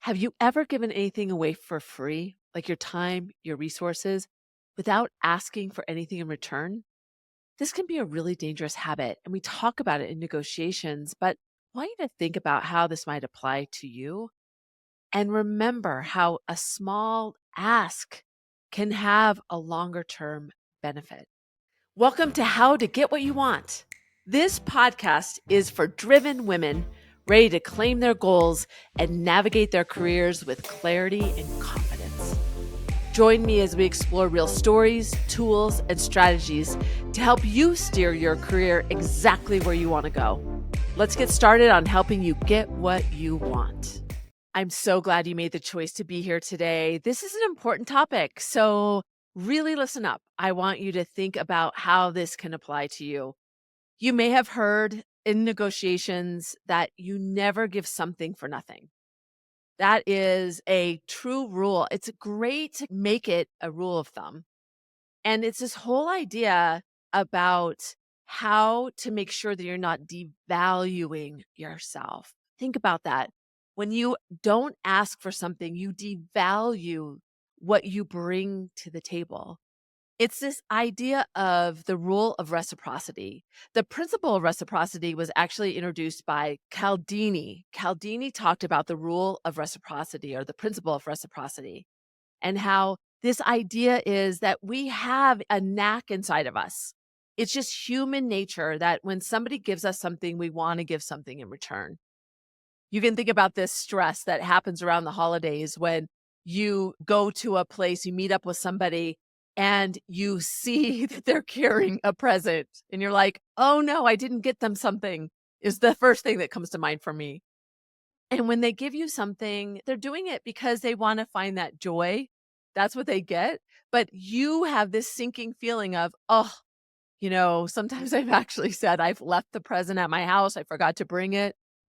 Have you ever given anything away for free, like your time, your resources, without asking for anything in return? This can be a really dangerous habit, and we talk about it in negotiations, but I want you to think about how this might apply to you. And remember how a small ask can have a longer term benefit. Welcome to How to Get What You Want. This podcast is for driven women ready to claim their goals and navigate their careers with clarity and confidence. Join me as we explore real stories, tools, and strategies to help you steer your career exactly where you want to go. Let's get started on helping you get what you want. I'm so glad you made the choice to be here today. This is an important topic, so really listen up. I want you to think about how this can apply to you. You may have heard in negotiations that you never give something for nothing. That is a true rule. It's great to make it a rule of thumb. And it's this whole idea about how to make sure that you're not devaluing yourself. Think about that. When you don't ask for something, you devalue what you bring to the table. It's this idea of the rule of reciprocity. The principle of reciprocity was actually introduced by Cialdini. Cialdini talked about the rule of reciprocity or the principle of reciprocity and how this idea is that we have a knack inside of us. It's just human nature that when somebody gives us something, we want to give something in return. You can think about this stress that happens around the holidays when you go to a place, you meet up with somebody, and you see that they're carrying a present, and you're like, oh no, I didn't get them something, is the first thing that comes to mind for me. And when they give you something, they're doing it because they want to find that joy. That's what they get. But you have this sinking feeling of, oh, sometimes I've actually said, I've left the present at my house. I forgot to bring it.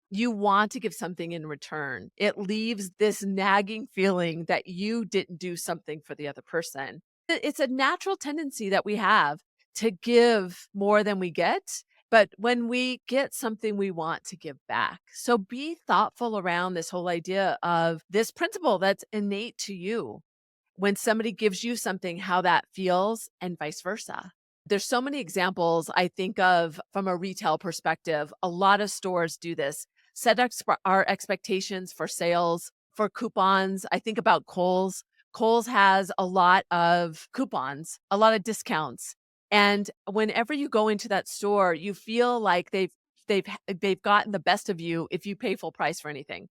You want to give something in return. It leaves this nagging feeling that you didn't do something for the other person. It's a natural tendency that we have to give more than we get. But when we get something, we want to give back. So be thoughtful around this whole idea of this principle that's innate to you. When somebody gives you something, how that feels, and vice versa. There's so many examples I think of from a retail perspective. A lot of stores do this. Our expectations for sales, for coupons. I think about Kohl's. Kohl's has a lot of coupons, a lot of discounts. And whenever you go into that store, you feel like they've gotten the best of you if you pay full price for anything.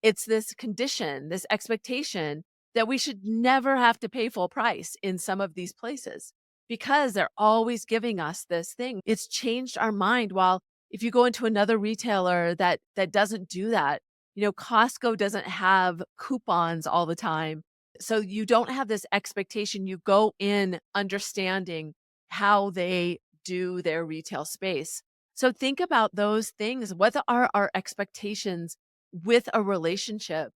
It's this condition, this expectation that we should never have to pay full price in some of these places because they're always giving us this thing. It's changed our mind. While if you go into another retailer that doesn't do that, Costco doesn't have coupons all the time. So you don't have this expectation. You go in understanding how they do their retail space. So think about those things. What are our expectations with a relationship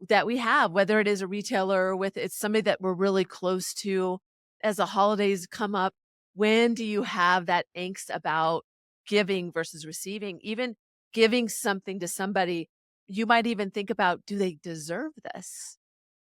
that we have, whether it is a retailer or with it's somebody that we're really close to as the holidays come up? When do you have that angst about giving versus receiving? Even giving something to somebody, you might even think about, do they deserve this?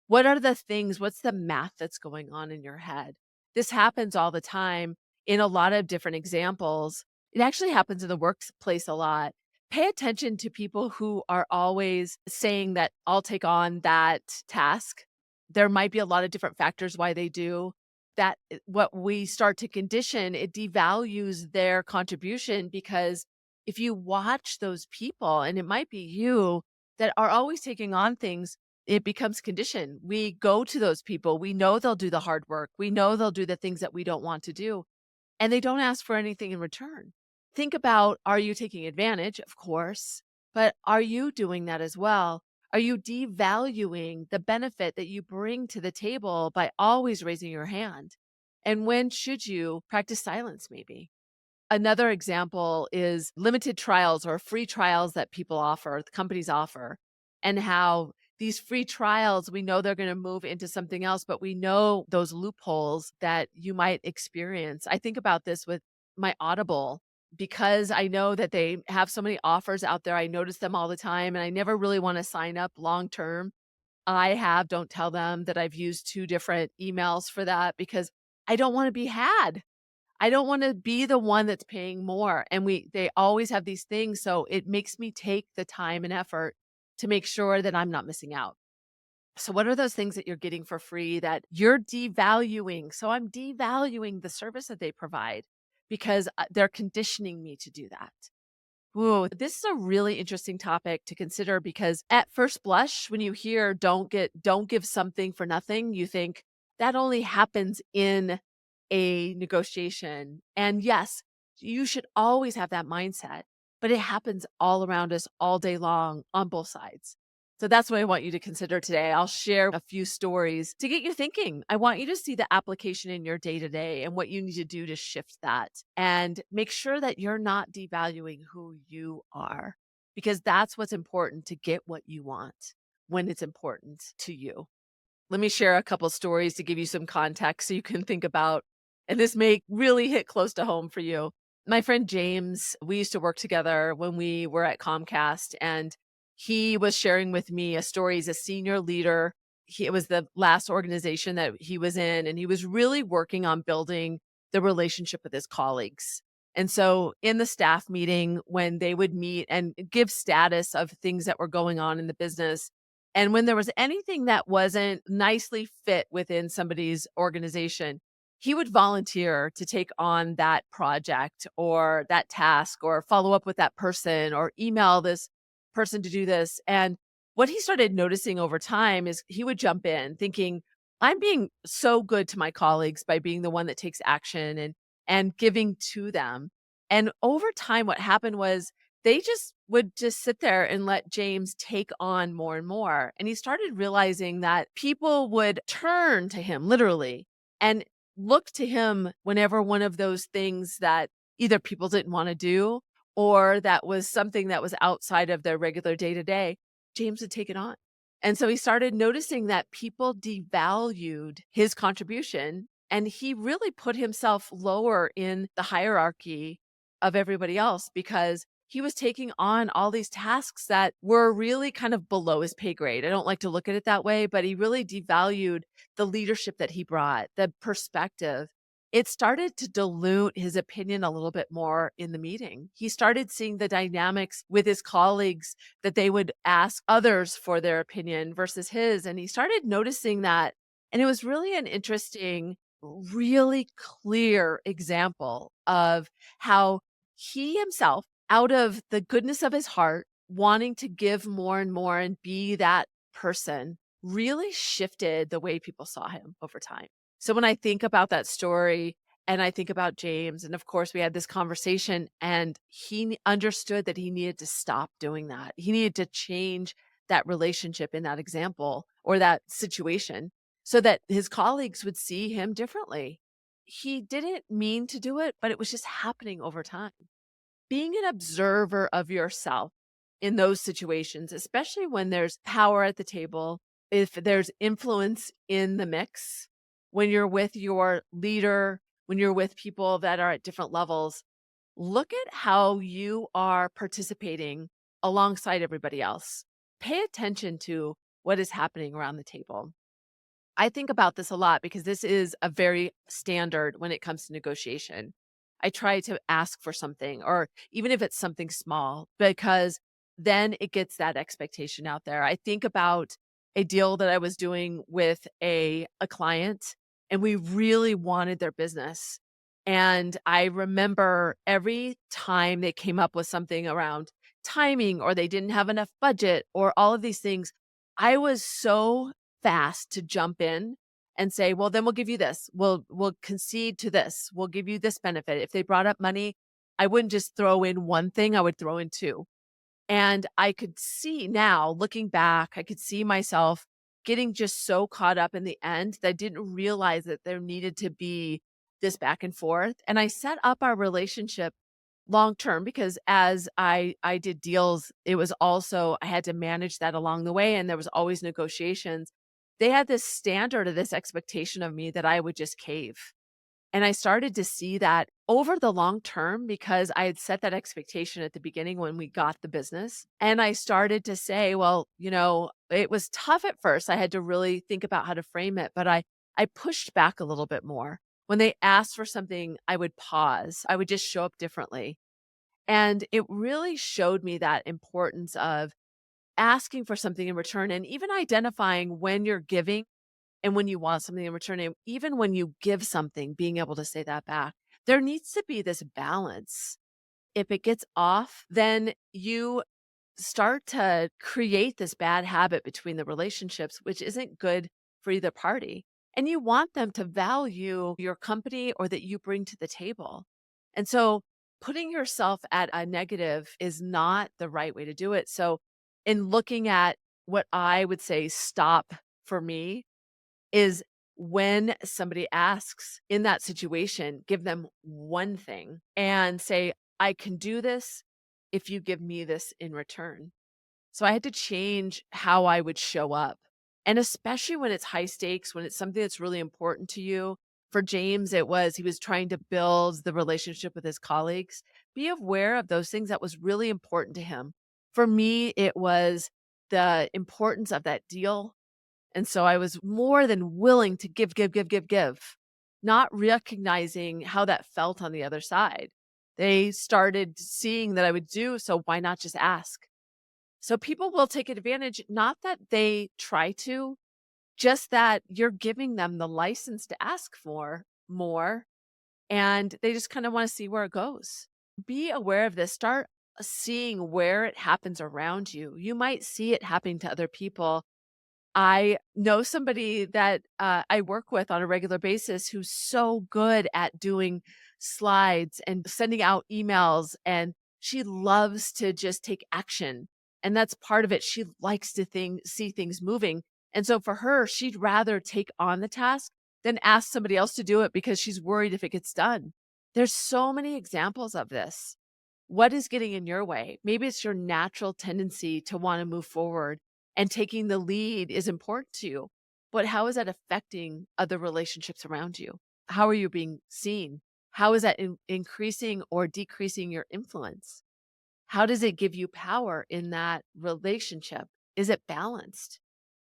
What are the things? What's the math that's going on in your head? This happens all the time in a lot of different examples. It actually happens in the workplace a lot. Pay attention to people who are always saying that I'll take on that task. There might be a lot of different factors why they do that. What we start to condition, it devalues their contribution because if you watch those people, and it might be you that are always taking on things, it becomes conditioned. We go to those people. We know they'll do the hard work. We know they'll do the things that we don't want to do, and they don't ask for anything in return. Think about, are you taking advantage? Of course, but are you doing that as well? Are you devaluing the benefit that you bring to the table by always raising your hand? And when should you practice silence, maybe? Another example is limited trials or free trials that people offer, the companies offer, and how these free trials, we know they're going to move into something else, but we know those loopholes that you might experience. I think about this with my Audible because I know that they have so many offers out there. I notice them all the time and I never really want to sign up long term don't tell them that I've used 2 different emails for that because I don't wanna be had. I don't wanna be the one that's paying more, and they always have these things, so it makes me take the time and effort to make sure that I'm not missing out. So what are those things that you're getting for free that you're devaluing? So I'm devaluing the service that they provide because, they're conditioning me to do that. Ooh, this is a really interesting topic to consider because at first blush, when you hear don't give something for nothing, you think that only happens in a negotiation. And yes, you should always have that mindset, but it happens all around us all day long on both sides. So that's what I want you to consider today. I'll share a few stories to get you thinking. I want you to see the application in your day to day and what you need to do to shift that and make sure that you're not devaluing who you are because that's what's important to get what you want when it's important to you. Let me share a couple stories to give you some context so you can think about, and this may really hit close to home for you. My friend James, we used to work together when we were at Comcast, and he was sharing with me a story. He's a senior leader. It was the last organization that he was in, and he was really working on building the relationship with his colleagues. And so, in the staff meeting, when they would meet and give status of things that were going on in the business, and when there was anything that wasn't nicely fit within somebody's organization, he would volunteer to take on that project or that task or follow up with that person or email this person to do this. And what he started noticing over time is he would jump in thinking, I'm being so good to my colleagues by being the one that takes action and giving to them. And over time, what happened was they just would just sit there and let James take on more and more. And he started realizing that people would turn to him literally and look to him whenever one of those things that either people didn't want to do or that was something that was outside of their regular day to day, James would take it on. And so he started noticing that people devalued his contribution and he really put himself lower in the hierarchy of everybody else because he was taking on all these tasks that were really kind of below his pay grade. I don't like to look at it that way, but he really devalued the leadership that he brought, the perspective. It started to dilute his opinion a little bit more in the meeting. He started seeing the dynamics with his colleagues that they would ask others for their opinion versus his. And he started noticing that. And it was really an interesting, really clear example of how he himself, out of the goodness of his heart, wanting to give more and more and be that person, really shifted the way people saw him over time. So when I think about that story and I think about James, and of course we had this conversation, and understood that he needed to stop doing that. He needed to change that relationship in that example or that situation so that his colleagues would see him differently. He didn't mean to do it, but it was just happening over time. Being an observer of yourself in those situations, especially when there's power at the table, if there's influence in the mix, when you're with your leader, when you're with people that are at different levels, look at how you are participating alongside everybody else. Pay attention to what is happening around the table. I think about this a lot because this is a very standard when it comes to negotiation. I try to ask for something, or even if it's something small, because then it gets that expectation out there. I think about a deal that I was doing with a client, and we really wanted their business. And I remember every time they came up with something around timing, or they didn't have enough budget, or all of these things, I was so fast to jump in and say, "Well, then we'll give you this. We'll concede to this. We'll give you this benefit." If they brought up money, I wouldn't just throw in one thing, I would throw in 2. And I could see now, looking back, I could see myself getting just so caught up in the end that I didn't realize that there needed to be this back and forth. And I set up our relationship long term because as I did deals, it was also I had to manage that along the way and there was always negotiations. They had this standard or this expectation of me that I would just cave. And I started to see that over the long term because I had set that expectation at the beginning when we got the business. And I started to say, well, it was tough at first. I had to really think about how to frame it, but I pushed back a little bit more. When they asked for something, I would pause. I would just show up differently. And it really showed me that importance of asking for something in return and even identifying when you're giving and when you want something in return, and even when you give something, being able to say that back. There needs to be this balance. If it gets off, then you start to create this bad habit between the relationships, which isn't good for either party. And you want them to value your company or that you bring to the table. And so putting yourself at a negative is not the right way to do it. So, in looking at what I would say stop for me is when somebody asks in that situation, give them one thing and say, I can do this if you give me this in return. So I had to change how I would show up. And especially when it's high stakes, when it's something that's really important to you. For James, he was trying to build the relationship with his colleagues. Be aware of those things that was really important to him. For me, it was the importance of that deal, and so I was more than willing to give, give, give, give, give, not recognizing how that felt on the other side. They started seeing that I would do, so why not just ask? So people will take advantage, not that they try to, just that you're giving them the license to ask for more, and they just kind of want to see where it goes. Be aware of this. Start seeing where it happens around you. You might see it happening to other people. I know somebody that, I work with on a regular basis who's so good at doing slides and sending out emails, and she loves to just take action, and that's part of it. She likes to see things moving, and so for her, she'd rather take on the task than ask somebody else to do it because she's worried if it gets done. There's so many examples of this. What is getting in your way? Maybe it's your natural tendency to wanna move forward, and taking the lead is important to you, but how is that affecting other relationships around you? How are you being seen? How is that increasing or decreasing your influence? How does it give you power in that relationship? Is it balanced?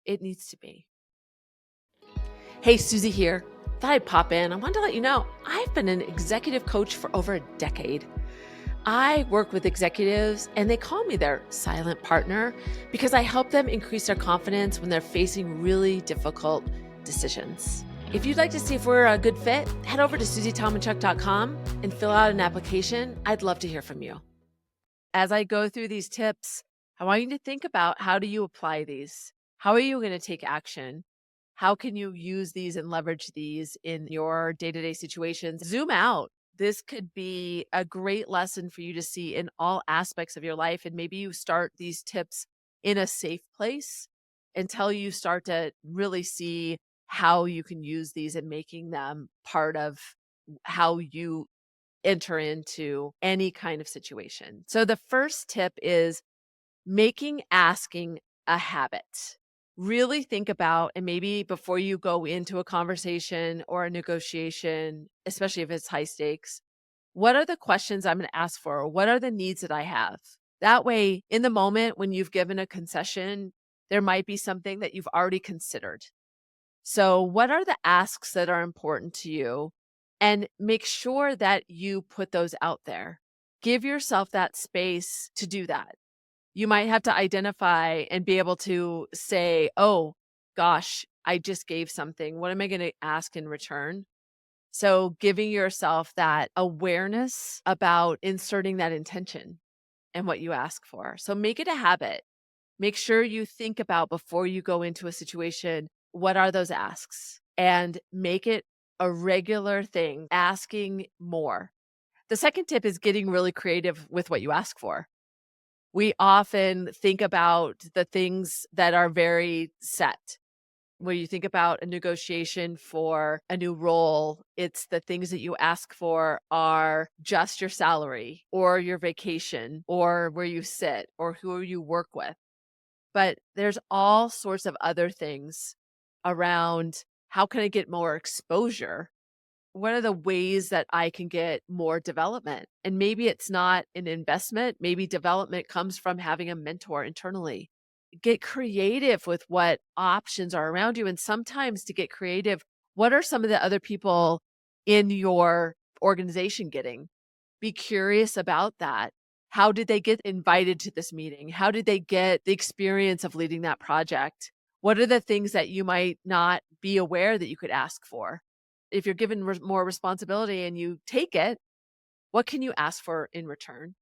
It needs to be. Hey, Susie here. Thought I'd pop in. I wanted to let you know I've been an executive coach for over a decade. I work with executives and they call me their silent partner because I help them increase their confidence when they're facing really difficult decisions. If you'd like to see if we're a good fit, head over to susietalmanchuck.com and fill out an application. I'd love to hear from you. As I go through these tips, I want you to think about, how do you apply these? How are you going to take action? How can you use these and leverage these in your day-to-day situations? Zoom out. This could be a great lesson for you to see in all aspects of your life. And maybe you start these tips in a safe place until you start to really see how you can use these and making them part of how you enter into any kind of situation. So the first tip is making asking a habit. Really think about, and maybe before you go into a conversation or a negotiation, especially if it's high stakes, what are the questions I'm going to ask for? Or what are the needs that I have? That way, in the moment when you've given a concession, there might be something that you've already considered. So, what are the asks that are important to you? And make sure that you put those out there. Give yourself that space to do that. You might have to identify and be able to say, oh, gosh, I just gave something. What am I going to ask in return? So, giving yourself that awareness about inserting that intention and what you ask for. So, make it a habit. Make sure you think about, before you go into a situation, what are those asks? And make it a regular thing, asking more. The second tip is getting really creative with what you ask for. We often think about the things that are very set. When you think about a negotiation for a new role, it's the things that you ask for are just your salary or your vacation or where you sit or who you work with. But there's all sorts of other things around, how can I get more exposure? What are the ways that I can get more development? And maybe it's not an investment. Maybe development comes from having a mentor internally. Get creative with what options are around you. And sometimes to get creative, what are some of the other people in your organization getting? Be curious about that. How did they get invited to this meeting? How did they get the experience of leading that project? What are the things that you might not be aware that you could ask for? If you're given more responsibility and you take it, what can you ask for in return?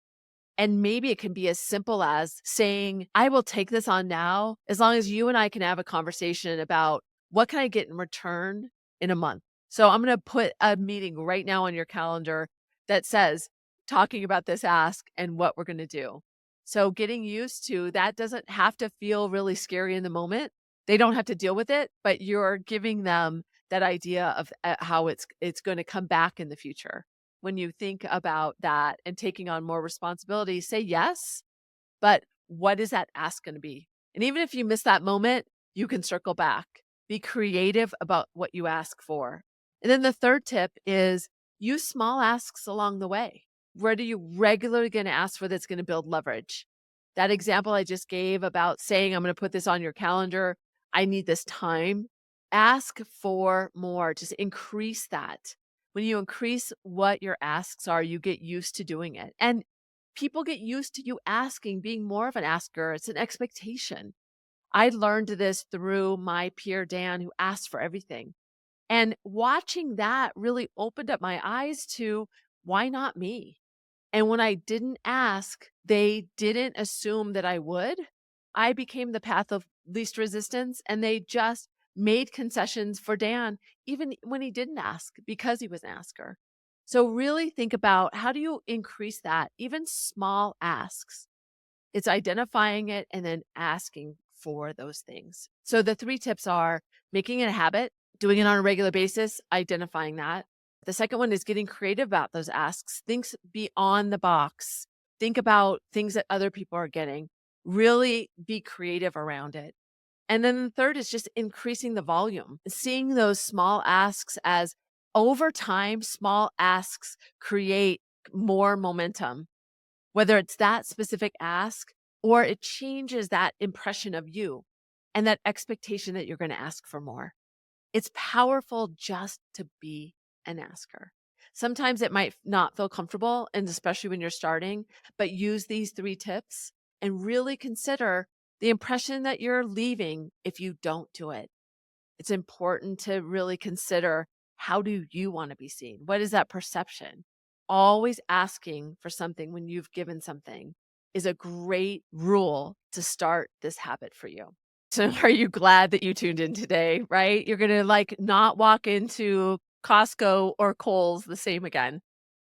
And maybe it can be as simple as saying, I will take this on now as long as you and I can have a conversation about what can I get in return in a month. So I'm going to put a meeting right now on your calendar that says talking about this ask and what we're going to do. So getting used to that doesn't have to feel really scary in the moment. They don't have to deal with it, but you're giving them that idea of how it's going to come back in the future. When you think about that and taking on more responsibility, say yes, but what is that ask going to be? And even if you miss that moment, you can circle back. Be creative about what you ask for. And then the third tip is use small asks along the way. What are you regularly going to ask for that's going to build leverage? That example I just gave about saying, I'm going to put this on your calendar. I need this time. Ask for more. Just increase that. When you increase what your asks are, you get used to doing it. And people get used to you asking, being more of an asker. It's an expectation. I learned this through my peer Dan, who asked for everything. And watching that really opened up my eyes to why not me? And when I didn't ask, they didn't assume that I would. I became the path of least resistance, and they just made concessions for Dan, even when he didn't ask because he was an asker. So, really think about how do you increase that, even small asks. It's identifying it and then asking for those things. So, the three tips are making it a habit, doing it on a regular basis, identifying that. The second one is getting creative about those asks. Think beyond the box. Think about things that other people are getting. Really be creative around it. And then the third is just increasing the volume, seeing those small asks as over time, small asks create more momentum, whether it's that specific ask or it changes that impression of you and that expectation that you're going to ask for more. It's powerful just to be an asker. Sometimes it might not feel comfortable, and especially when you're starting, but use these three tips and really consider the impression that you're leaving if you don't do it. It's important to really consider how do you want to be seen? What is that perception? Always asking for something when you've given something is a great rule to start this habit for you. So are you glad that you tuned in today, right? You're going to like not walk into Costco or Kohl's the same again.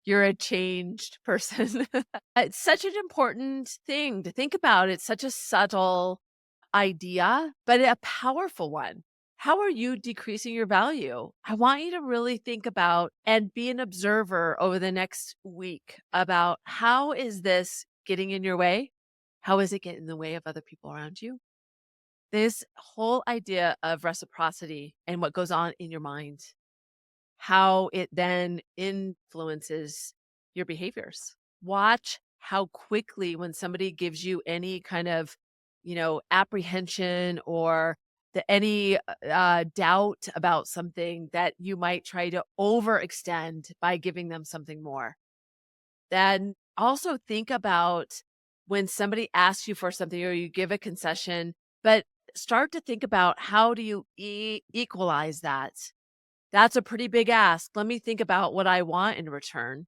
You're a changed person. It's such an important thing to think about. It's such a subtle idea, but a powerful one. How are you decreasing your value? I want you to really think about and be an observer over the next week about how is this getting in your way? How is it getting in the way of other people around you? This whole idea of reciprocity and what goes on in your mind, how it then influences your behaviors. Watch how quickly when somebody gives you any kind of, apprehension or any doubt about something that you might try to overextend by giving them something more. Then also think about when somebody asks you for something or you give a concession, but start to think about how do you equalize that. That's a pretty big ask. Let me think about what I want in return.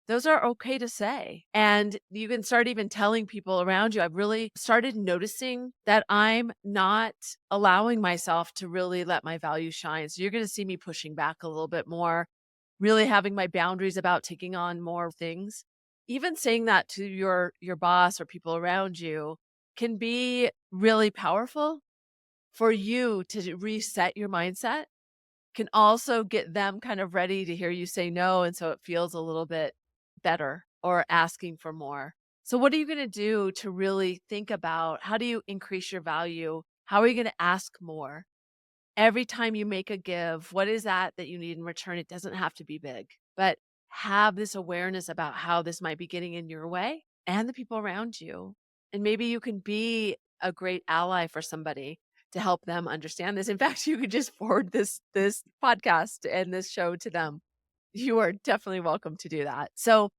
Those are okay to say. And you can start even telling people around you. I've really started noticing that I'm not allowing myself to really let my value shine. So you're going to see me pushing back a little bit more, really having my boundaries about taking on more things. Even saying that to your boss or people around you can be really powerful for you to reset your mindset, can also get them kind of ready to hear you say no, and so it feels a little bit better or asking for more. So what are you gonna do to really think about how do you increase your value? How are you gonna ask more? Every time you make a give, what is that you need in return? It doesn't have to be big, but have this awareness about how this might be getting in your way and the people around you. And maybe you can be a great ally for somebody to help them understand this. In fact, you could just forward this podcast and this show to them. You are definitely welcome to do that. So,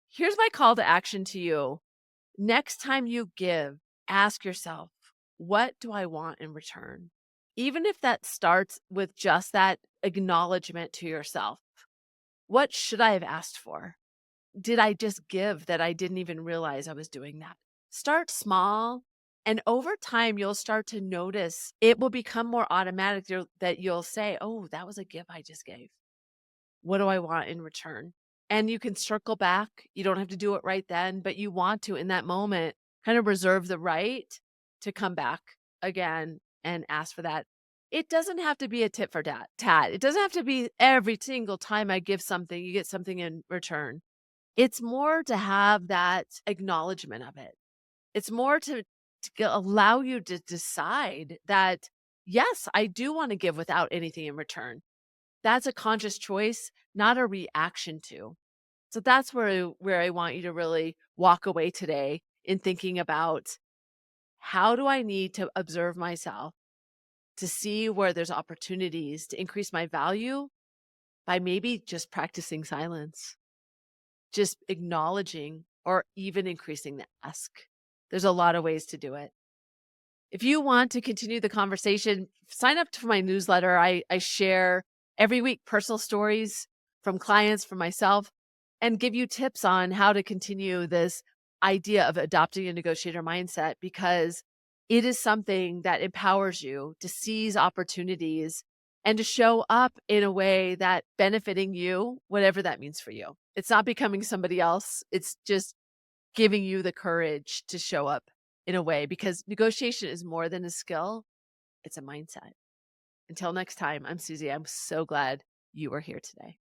here's my call to action to you. Next time you give, ask yourself, what do I want in return? Even if that starts with just that acknowledgement to yourself. What should I have asked for? Did I just give that I didn't even realize I was doing that? Start small. And over time, you'll start to notice it will become more automatic that you'll say, oh, that was a gift I just gave. What do I want in return? And you can circle back. You don't have to do it right then, but you want to, in that moment, kind of reserve the right to come back again and ask for that. It doesn't have to be a tit for tat. It doesn't have to be every single time I give something, you get something in return. It's more to have that acknowledgement of it. It's more to allow you to decide that, yes, I do want to give without anything in return. That's a conscious choice, not a reaction to. So that's where I want you to really walk away today in thinking about, how do I need to observe myself to see where there's opportunities to increase my value by maybe just practicing silence, just acknowledging, or even increasing the ask. There's a lot of ways to do it. If you want to continue the conversation, sign up for my newsletter. I share every week personal stories from clients, from myself, and give you tips on how to continue this idea of adopting a negotiator mindset, because it is something that empowers you to seize opportunities and to show up in a way that benefiting you, whatever that means for you. It's not becoming somebody else. It's just giving you the courage to show up in a way, because negotiation is more than a skill, it's a mindset. Until next time, I'm Susie. I'm so glad you were here today.